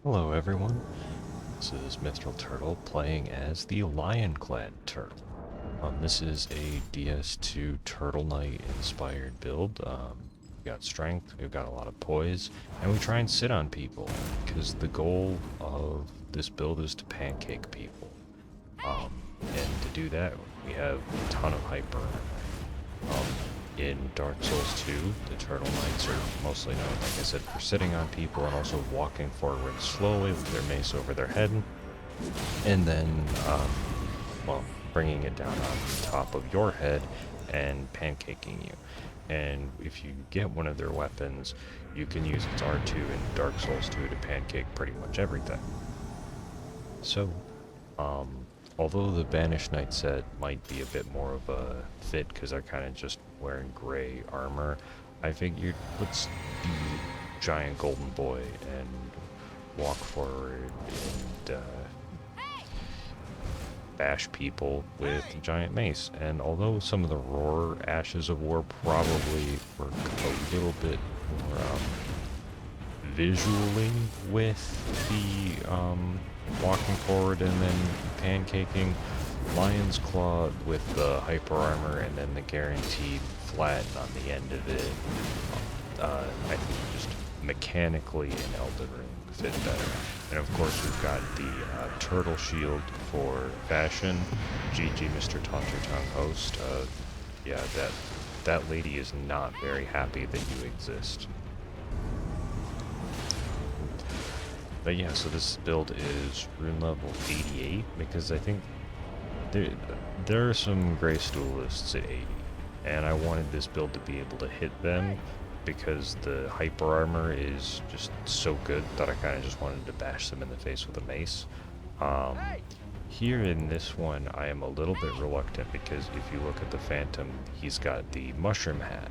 Hello everyone, this is Mithril Turtle playing as the Lion-Clad Turtle. This is a DS2 Turtle Knight inspired build. We got strength, we've got a lot of poise, and we try and sit on people, because the goal of this build is to pancake people. And to do that, we have a ton of hyper. In Dark Souls 2, the Turtle Knights are mostly known, like I said, for sitting on people and also walking forward slowly with their mace over their head, and then, bringing it down on top of your head and pancaking you. And if you get one of their weapons, you can use its R2 in Dark Souls 2 to pancake pretty much everything. So, although the Banished Knight set might be a bit more of a fit because they're kind of just wearing gray armor, I figured let's be giant golden boy and walk forward and bash people with giant mace. And although some of the roar ashes of war probably work a little bit more visually with the walking forward and then pancaking, Lion's Claw with the hyper armor and then the guaranteed flatten on the end of it, I think just mechanically in Elden Ring fit better. And of course we've got the turtle shield for fashion. GG Mr. Taunter Tongue host. Yeah, that lady is not very happy that you exist. But yeah, so this build is rune level 88 because I think there are some Grace Duelists at 80, and I wanted this build to be able to hit them because the hyper armor is just so good that I kind of just wanted to bash them in the face with a mace. Here in this one, I am a little bit reluctant because if you look at the Phantom, he's got the mushroom hat.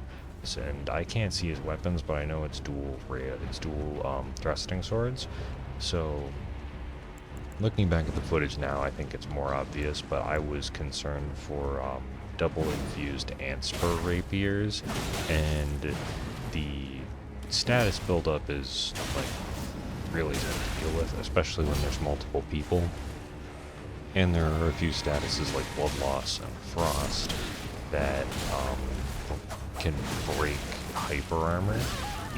And I can't see his weapons, but I know it's dual thrusting swords. So, looking back at the footage now, I think it's more obvious, but I was concerned for double infused Antspur rapiers, and the status buildup is like really tough to deal with, especially when there's multiple people. And there are a few statuses like Blood Loss and Frost that can break hyper armor,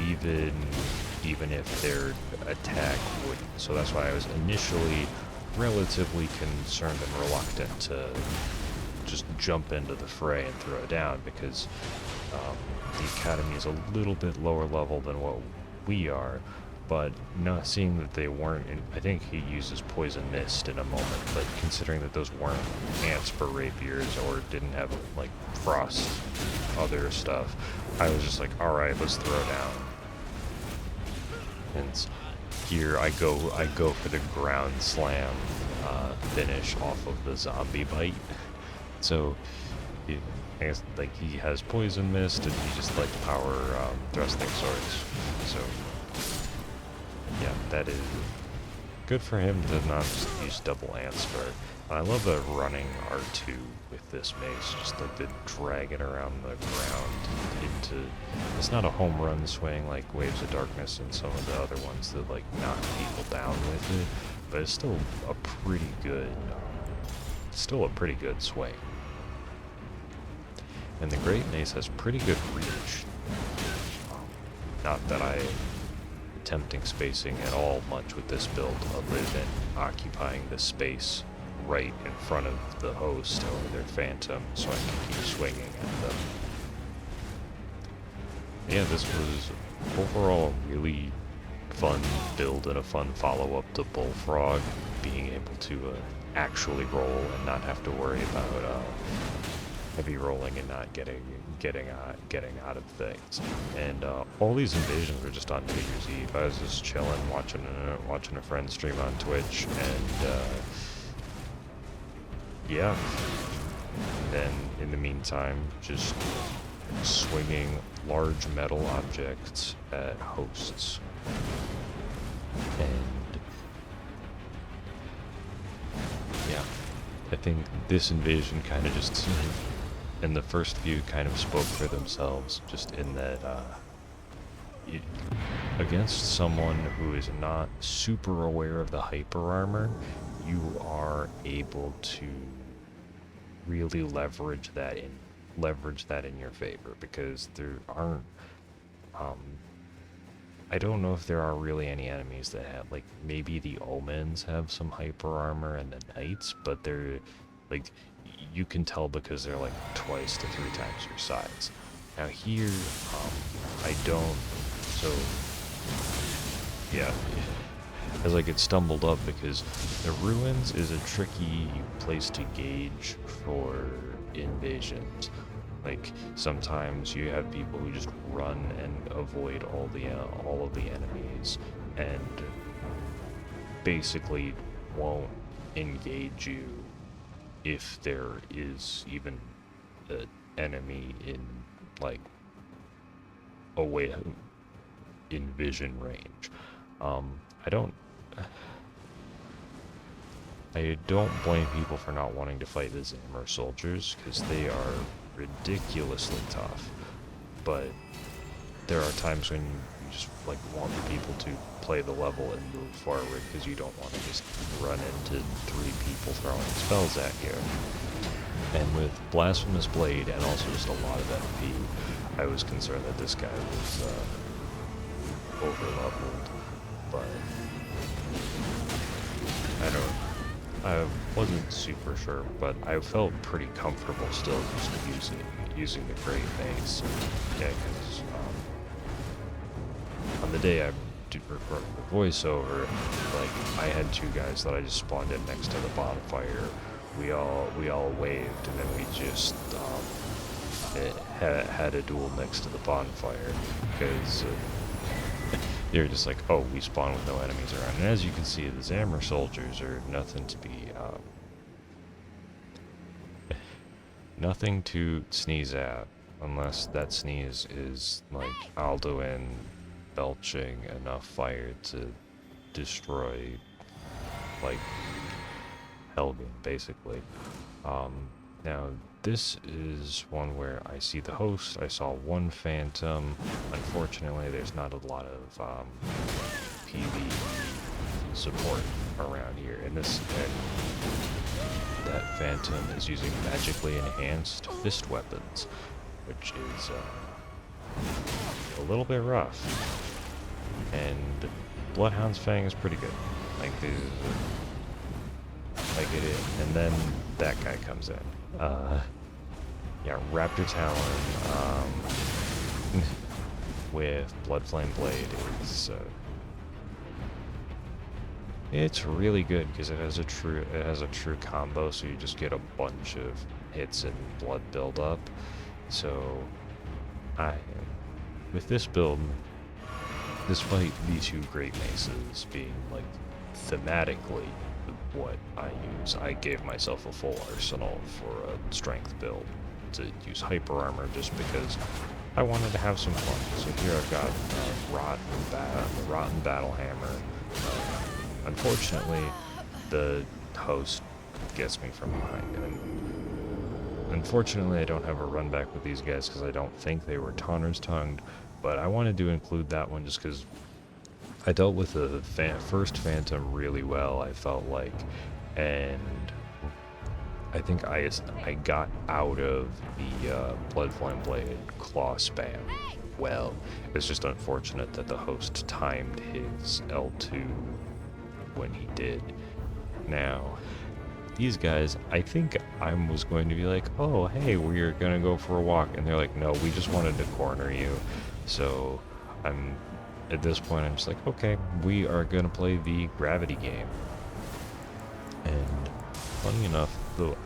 even if their attack wouldn't. So that's why I was initially relatively concerned and reluctant to just jump into the fray and throw it down, because the Academy is a little bit lower level than what we are. But not seeing that they weren't, I think he uses Poison Mist in a moment, but considering that those weren't Antspur rapiers or didn't have like frost other stuff, I was just like, alright, let's throw down. And here I go for the ground slam finish off of the zombie bite. So I guess like he has Poison Mist and he just like power thrusting swords. So yeah, that is good for him to not just use double Antspur. I love the running R2 with this mace, just like the dragging around the ground into... It's not a home run swing like Waves of Darkness and some of the other ones that like knock people down with it, but it's still a pretty good swing. And the Great Mace has pretty good reach. Not that I attempting spacing at all much with this build, other than occupying the space right in front of the host or their Phantom so I can keep swinging at them. Yeah, this was overall a really fun build and a fun follow-up to Bullfrog, being able to actually roll and not have to worry about heavy rolling and not getting out of things. And all these invasions were just on New Year's Eve. I was just chilling, watching a friend stream on Twitch, and yeah. Then in the meantime, just swinging large metal objects at hosts. And yeah, I think this invasion kind of just, and the first few kind of spoke for themselves, just in that against someone who is not super aware of the hyper armor, you are able to really leverage that in your favor, because there aren't um I don't know if there are really any enemies that have, like, maybe the omens have some hyper armor and the knights, but they're like, you can tell because they're like twice to 3 times your size. Now here, I don't, so yeah, as I get stumbled up, because the ruins is a tricky place to gauge for invasions. Like, sometimes you have people who just run and avoid all of the enemies, and basically won't engage you if there is even an enemy in, like, away in vision range. I don't blame people for not wanting to fight the Zamor soldiers, because they are ridiculously tough, but there are times when you just, like, want the people to play the level and move forward, because you don't want to just run into 3 people throwing spells at you. And with Blasphemous Blade and also just a lot of FP, I was concerned that this guy was over-leveled, but I wasn't super sure, but I felt pretty comfortable still just using the Great Mace. Yeah, because on the day I did record the voiceover, like, I had 2 guys that I just spawned in next to the bonfire. We all waved, and then we just had a duel next to the bonfire, because you're just like, oh, we spawn with no enemies around. And as you can see, the Zamor soldiers are nothing to sneeze at, unless that sneeze is like Alduin belching enough fire to destroy, like, Helm, basically. Now, this is one where I see the host, I saw 1 phantom. Unfortunately, there's not a lot of PvE support around here, and that phantom is using magically enhanced fist weapons, which is a little bit rough. And Bloodhound's Fang is pretty good. Like, it is. And then that guy comes in. Yeah, Raptor Talon with Bloodflame Blade is it's really good, because it has a true combo, so you just get a bunch of hits and blood build up. So with this build, despite these 2 Great Maces being, like, thematically what I use, I gave myself a full arsenal for a strength build to use hyper armor, just because I wanted to have some fun. So here I've got Rotten Battle Hammer. Unfortunately, the host gets me from behind, and unfortunately I don't have a run back with these guys, because I don't think they were Tanner's Tongued, but I wanted to include that one just because I dealt with the first Phantom really well, I felt like, and I think I got out of the Bloodflame Blade claw spam well. It's just unfortunate that the host timed his L2 when he did. Now, these guys, I think I was going to be like, oh, hey, we're gonna go for a walk, and they're like, no, we just wanted to corner you. So at this point, I'm just like, okay, we are gonna play the gravity game. And funny enough, though,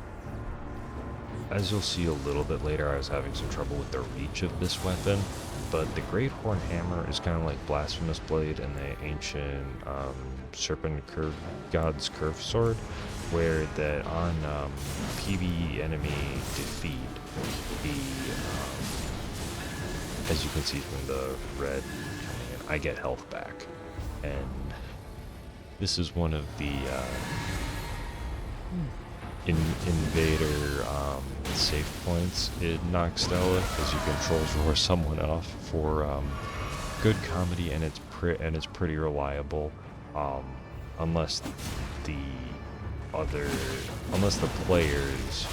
as you'll see a little bit later, I was having some trouble with the reach of this weapon, but the Great Horn Hammer is kind of like Blasphemous Blade and the ancient Serpent God's Curve Sword, where that on PvE enemy defeat, as you can see from the red coming in, I get health back. And this is one of the invader save points it knocks Stella, because you can control draw someone off for good comedy, and it's and it's pretty reliable, unless the unless the players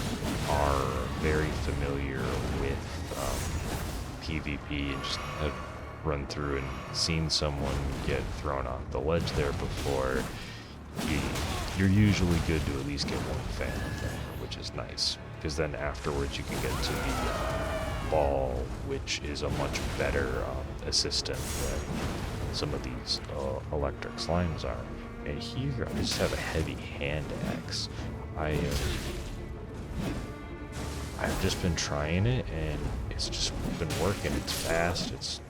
are very familiar with PvP and just have run through and seen someone get thrown off the ledge there before. You're usually good to at least get one phantom there, which is nice, because then afterwards you can get to the ball, which is a much better assistant than some of these electric slimes are. And here I just have a heavy hand axe. I've just been trying it, and it's just been working. It's fast.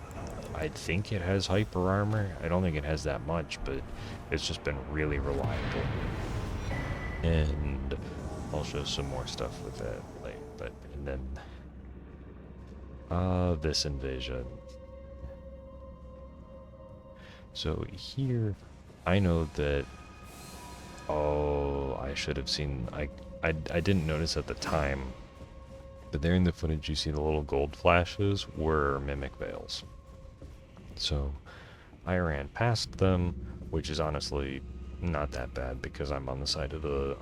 I think it has hyper armor. I don't think it has that much, but it's just been really reliable. And I'll show some more stuff with that later. And then this invasion. So here, I know that. Oh, I should have seen. I didn't notice at the time, but there in the footage you see the little gold flashes were mimic veils. So I ran past them, which is honestly not that bad because I'm on the side of the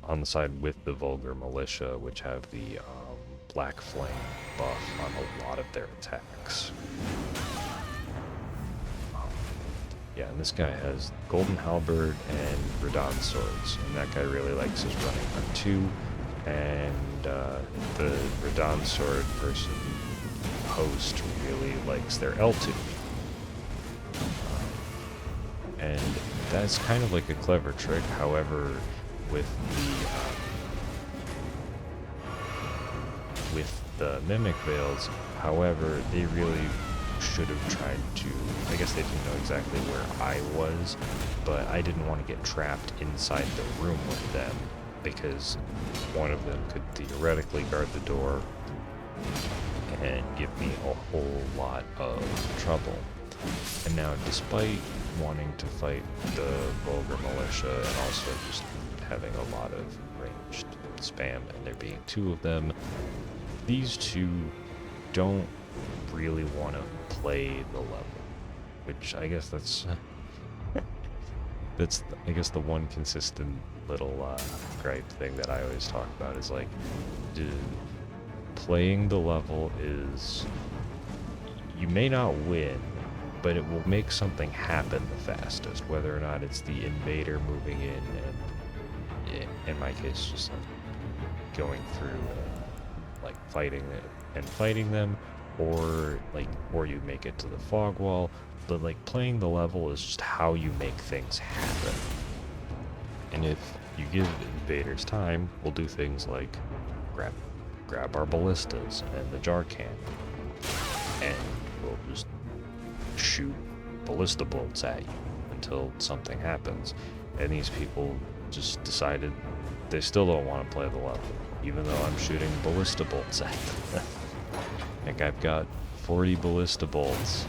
on the side with the vulgar militia, which have the black flame buff on a lot of their attacks. Yeah, and this guy has golden halberd and Radahn swords, and that guy really likes his running on 2, and the Radahn sword person host really likes their L2. And that's kind of like a clever trick. However, with the mimic veils, however, they really should have tried to, I guess they didn't know exactly where I was, but I didn't want to get trapped inside the room with them, because one of them could theoretically guard the door and give me a whole lot of trouble. And now, despite wanting to fight the vulgar militia and also just having a lot of ranged spam, and there being 2 of them, these 2 don't really want to play the level, which I guess that's I guess the one consistent little gripe thing that I always talk about is like, playing the level is, you may not win, but it will make something happen the fastest, whether or not it's the invader moving in and, in my case, just like going through like fighting them, or you make it to the fog wall. But like, playing the level is just how you make things happen. And if you give invaders time, we'll do things like grab our ballistas and the jar cannon, and we'll just shoot ballista bolts at you until something happens. And these people just decided they still don't want to play the level, even though I'm shooting ballista bolts at them. Like, I've got 40 ballista bolts,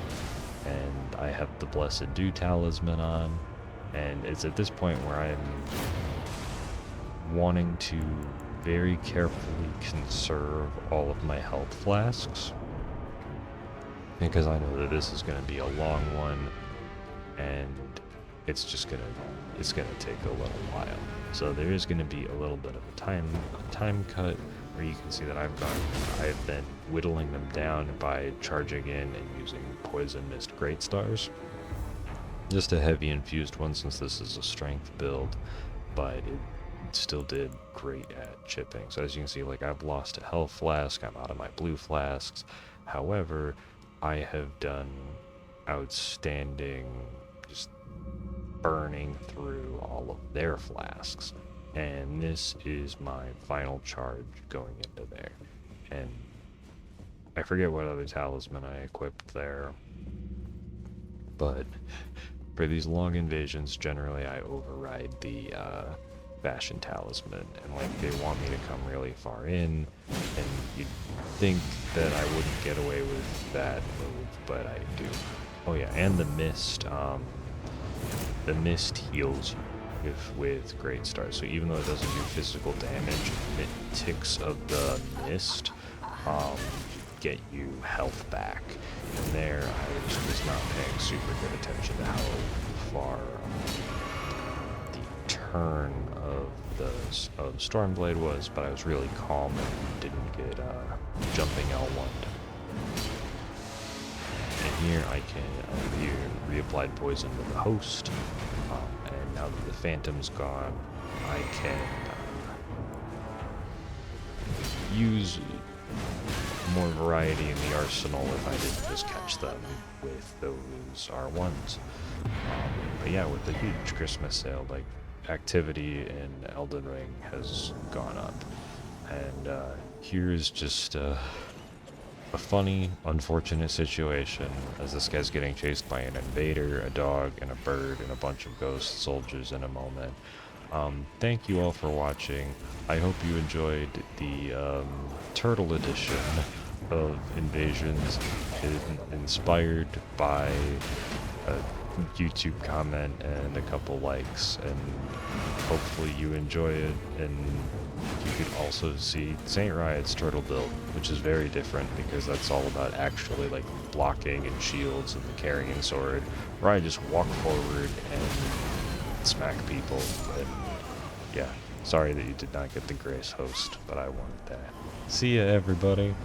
and I have the Blessed Dew talisman on, and it's at this point where I'm wanting to very carefully conserve all of my health flasks, because I know that this is going to be a long one, and it's gonna take a little while. So there is going to be a little bit of a time cut, where you can see that I've been whittling them down by charging in and using Poison Mist Great Stars. Just a heavy infused one, since this is a strength build, but it still did great at chipping. So as you can see, like, I've lost a health flask, I'm out of my blue flasks. However, I have done outstanding just burning through all of their flasks. And this is my final charge going into there. And I forget what other talisman I equipped there, but for these long invasions, generally I override the Fashion Talisman, and like, they want me to come really far in, and you'd think that I wouldn't get away with that move, but I do. Oh yeah, and the mist heals you with Great Stars, so even though it doesn't do physical damage, it ticks of the mist get you health back. And there, I was not paying super good attention to how far the turn of Stormblade was, but I was really calm and didn't get jumping L1'd. And here I can reapplied poison to the host, and now that the Phantom's gone, I can use more variety in the arsenal if I didn't just catch them with those R1s. But yeah, with the huge Christmas sale, like, activity in Elden Ring has gone up. And here's just a funny, unfortunate situation as this guy's getting chased by an invader, a dog, and a bird, and a bunch of ghost soldiers in a moment. Thank you all for watching. I hope you enjoyed the Turtle edition of Invasions, inspired by a YouTube comment and a couple likes, and hopefully you enjoy it. And you could also see Saint Riot's turtle build, which is very different because that's all about actually like blocking and shields and the carrying sword, where I just walk forward and smack people. But yeah, sorry that you did not get the Grace host, but I wanted that. See ya, everybody.